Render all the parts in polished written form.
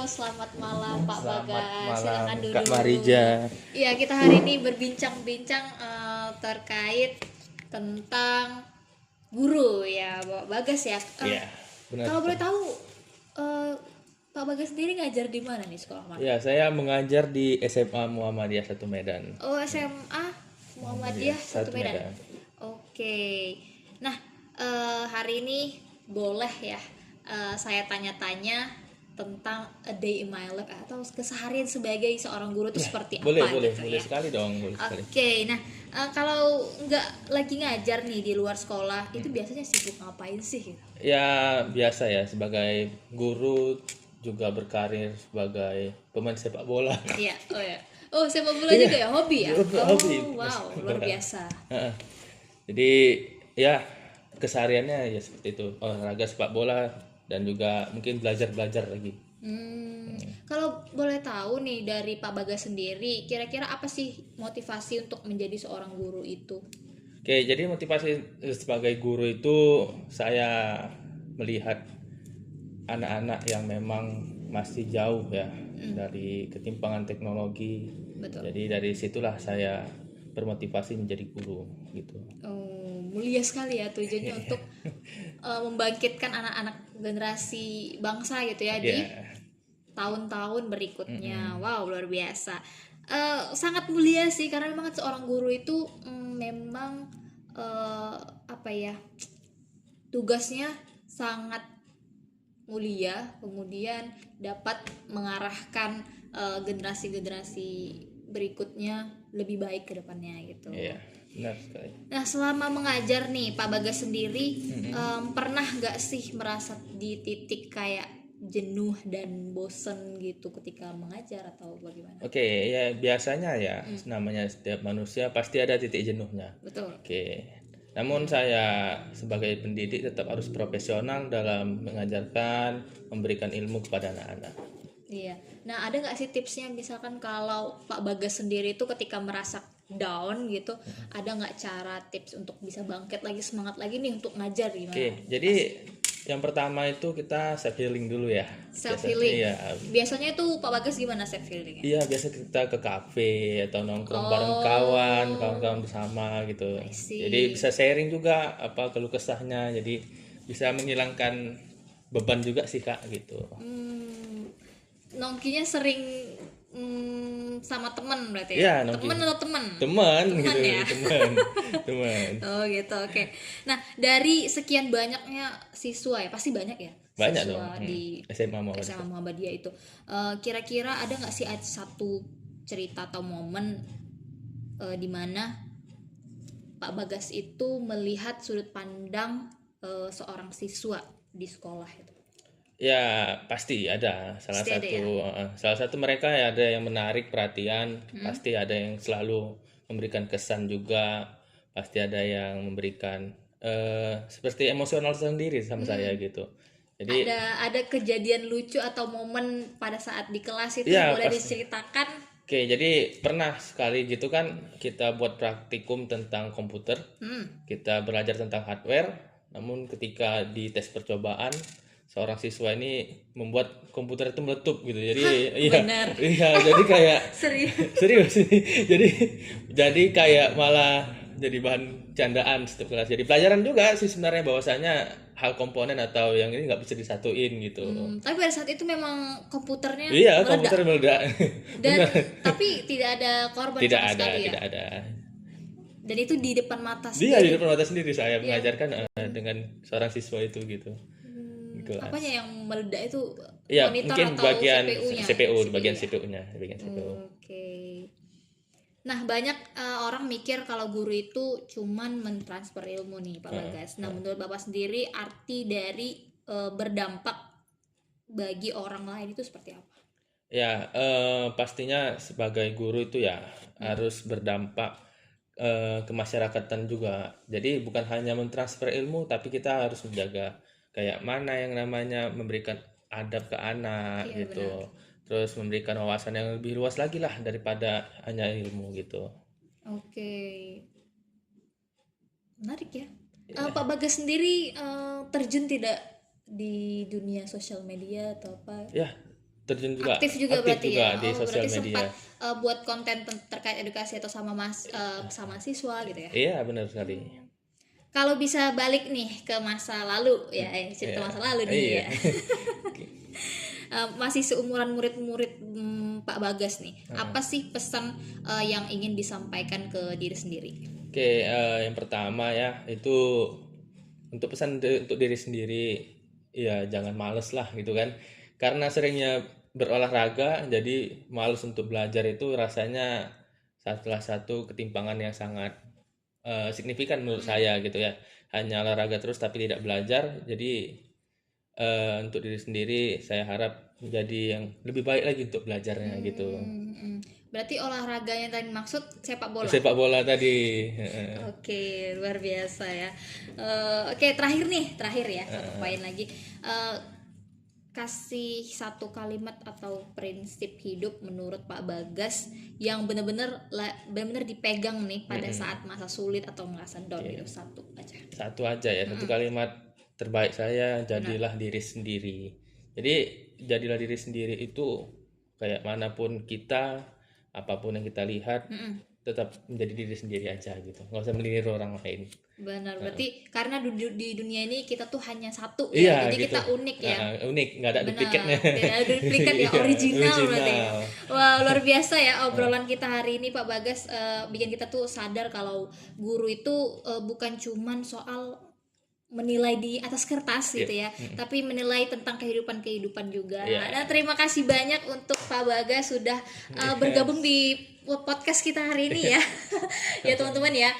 selamat malam Pak Selamat Bagas. malam Silakan dulu. Kak Marija. Iya, kita hari ini berbincang-bincang terkait tentang guru ya, Pak Bagas ya. Iya, benar. Kalau boleh tahu, Pak Bagas sendiri ngajar di mana nih, sekolah mana? Ya, saya mengajar di SMA Muhammadiyah 1 Medan. Oh, SMA Muhammadiyah 1 1 Medan. Medan. Oke. Nah, hari ini boleh ya saya tanya-tanya tentang a day in my life atau keseharian sebagai seorang guru itu seperti Boleh, apa boleh, gitu boleh ya. sekali dong, boleh sekali. Oke, nah kalau nggak lagi ngajar nih di luar sekolah, itu biasanya sibuk ngapain sih? Gitu? Ya, biasa ya sebagai guru juga berkarir sebagai pemain sepak bola. Iya, oh ya. Oh, sepak bola juga ya, hobi ya? Hobi. Oh, wow, luar biasa. Heeh. Jadi ya kesehariannya ya seperti itu, olahraga sepak bola dan juga mungkin belajar lagi. Kalau boleh tahu nih dari Pak Bagas sendiri, kira-kira apa sih motivasi untuk menjadi seorang guru itu? Oke, jadi motivasi sebagai guru itu saya melihat anak-anak yang memang masih jauh ya dari ketimpangan teknologi. Betul. Jadi dari situlah saya bermotivasi menjadi guru gitu. Oh, mulia sekali ya tujuannya untuk membangkitkan anak-anak generasi bangsa gitu ya di Ya, tahun-tahun berikutnya. Wow, luar biasa. Sangat mulia sih karena memang seorang guru itu memang apa ya, tugasnya sangat mulia, kemudian dapat mengarahkan generasi-generasi berikutnya lebih baik ke depannya gitu. iya, benar sekali. Nah, selama mengajar nih Pak Bagas sendiri pernah nggak sih merasa di titik kayak jenuh dan bosen gitu ketika mengajar atau bagaimana? Oke, ya biasanya ya namanya setiap manusia pasti ada titik jenuhnya. Betul. Oke. Namun saya sebagai pendidik tetap harus profesional dalam mengajarkan, memberikan ilmu kepada anak-anak. Iya. Nah, ada nggak sih tipsnya misalkan kalau Pak Bagas sendiri itu ketika merasa down gitu, ada nggak cara tips untuk bisa bangkit lagi, semangat lagi nih untuk ngajar gimana? Oke, jadi yang pertama itu kita self healing dulu ya. Self healing. Iya, Biasanya itu Pak Bagas gimana self healingnya? iya biasa kita ke kafe atau nongkrong bareng kawan-kawan bersama gitu. see. Jadi bisa sharing juga apa keluh kesahnya. Jadi bisa menghilangkan beban juga sih Kak gitu. Nongkinya sering sama teman berarti Iya, ya? nongki. Teman atau teman? Teman gitu, ya? teman. Oh gitu, oke. Nah, dari sekian banyaknya siswa ya, pasti banyak ya? Banyak siswa dong. di SMA Muhammadiyah. SMA Muhammadiyah itu. Kira-kira ada nggak sih satu cerita atau momen di mana Pak Bagas itu melihat sudut pandang seorang siswa di sekolah itu? Ya pasti ada salah Pasti ada satu salah satu mereka ya ada yang menarik perhatian, pasti ada yang selalu memberikan kesan juga, pasti ada yang memberikan seperti emosional sendiri sama saya gitu. Jadi Ada kejadian lucu atau momen pada saat di kelas itu ya, boleh pasti. diceritakan? Oke, jadi pernah sekali gitu kan kita buat praktikum tentang komputer, kita belajar tentang hardware, namun ketika di tes percobaan seorang siswa ini membuat komputer itu meletup gitu. Jadi benar? iya, jadi kayak Serius? serius sih. Jadi kayak malah jadi bahan candaan setiap kelas. Jadi pelajaran juga sih sebenarnya bahwasanya hal komponen atau yang ini nggak bisa disatuin gitu. Tapi pada saat itu memang komputernya Iya, meledak. komputer meledak. Dan tapi tidak ada korban Tidak sama ada, sekali ya. tidak ada. Dan itu di depan mata Dia di sendiri. depan mata sendiri saya mengajarkan dengan seorang siswa itu gitu. Di kelas. Apanya yang meledak itu? Iya, Monitor mungkin atau bagian CPU-nya? CPU, di bagian ya? CPU-nya, di bagian CPU. Oke. Nah, banyak orang mikir kalau guru itu cuman mentransfer ilmu nih, Pak Bagas. Nah, menurut Bapak sendiri arti dari berdampak bagi orang lain itu seperti apa? Ya, pastinya sebagai guru itu ya harus berdampak ke masyarakatan juga. Jadi bukan hanya mentransfer ilmu, tapi kita harus menjaga kayak mana yang namanya memberikan adab ke anak Iya, gitu. benar. Terus memberikan wawasan yang lebih luas lagi lah daripada hanya ilmu gitu. Oke. Menarik ya. Pak Bagas sendiri terjun tidak di dunia sosial media atau apa? Ya, terjun juga aktif juga berarti ya. di sosial Berarti media. sempat buat konten terkait edukasi atau sama sama siswa gitu ya. Iya, benar sekali. Kalau bisa balik nih ke masa lalu ya, cerita Iya. masa lalu nih Iya. ya. Masih seumuran murid-murid Pak Bagas nih. Apa sih pesan yang ingin disampaikan ke diri sendiri? Oke, yang pertama ya itu untuk pesan untuk diri sendiri, ya jangan males lah gitu kan. Karena seringnya berolahraga jadi males untuk belajar itu rasanya salah satu ketimpangan yang sangat signifikan menurut saya gitu ya. Hanya olahraga terus tapi tidak belajar. Jadi untuk diri sendiri saya harap menjadi yang lebih baik lagi untuk belajarnya gitu. Berarti olahraganya tadi maksud sepak bola. Sepak bola tadi. Oke, luar biasa ya. Oke, terakhir ya, satu poin lagi. Kasih satu kalimat atau prinsip hidup menurut Pak Bagas yang benar-benar dipegang nih pada saat masa sulit atau merasa down gitu. Satu aja ya, satu kalimat terbaik saya, jadilah diri sendiri. Jadi jadilah diri sendiri itu kayak manapun kita, apapun yang kita lihat, tetap menjadi diri sendiri aja gitu, nggak usah meniru orang lain. Benar, berarti karena di dunia ini kita tuh hanya satu Iya, ya, jadi gitu. kita unik ya. Unik, nggak ada duplikatnya. Tidak ada duplikat ya, original berarti. Wah, luar biasa ya obrolan kita hari ini Pak Bagas, bikin kita tuh sadar kalau guru itu bukan cuman soal menilai di atas kertas gitu ya, tapi menilai tentang kehidupan juga. Nah, terima kasih banyak untuk Pak Bagas sudah bergabung di podcast kita hari ini ya. Ya teman-teman ya.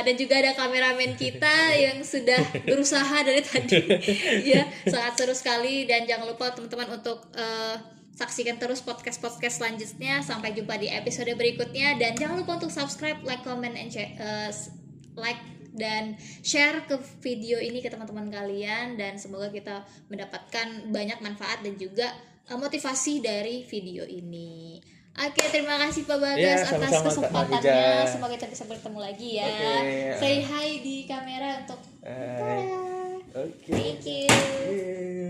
Dan juga ada kameramen kita yang sudah berusaha dari tadi. Ya, sangat seru sekali, dan jangan lupa teman-teman untuk saksikan terus podcast selanjutnya. Sampai jumpa di episode berikutnya, dan jangan lupa untuk subscribe, like, comment, and like dan share ke video ini ke teman-teman kalian, dan semoga kita mendapatkan banyak manfaat dan juga motivasi dari video ini. Oke, terima kasih Pak Bagas atas kesempatannya. Semoga kita bisa bertemu lagi ya. Say hi di kamera untuk Oke. Thank you.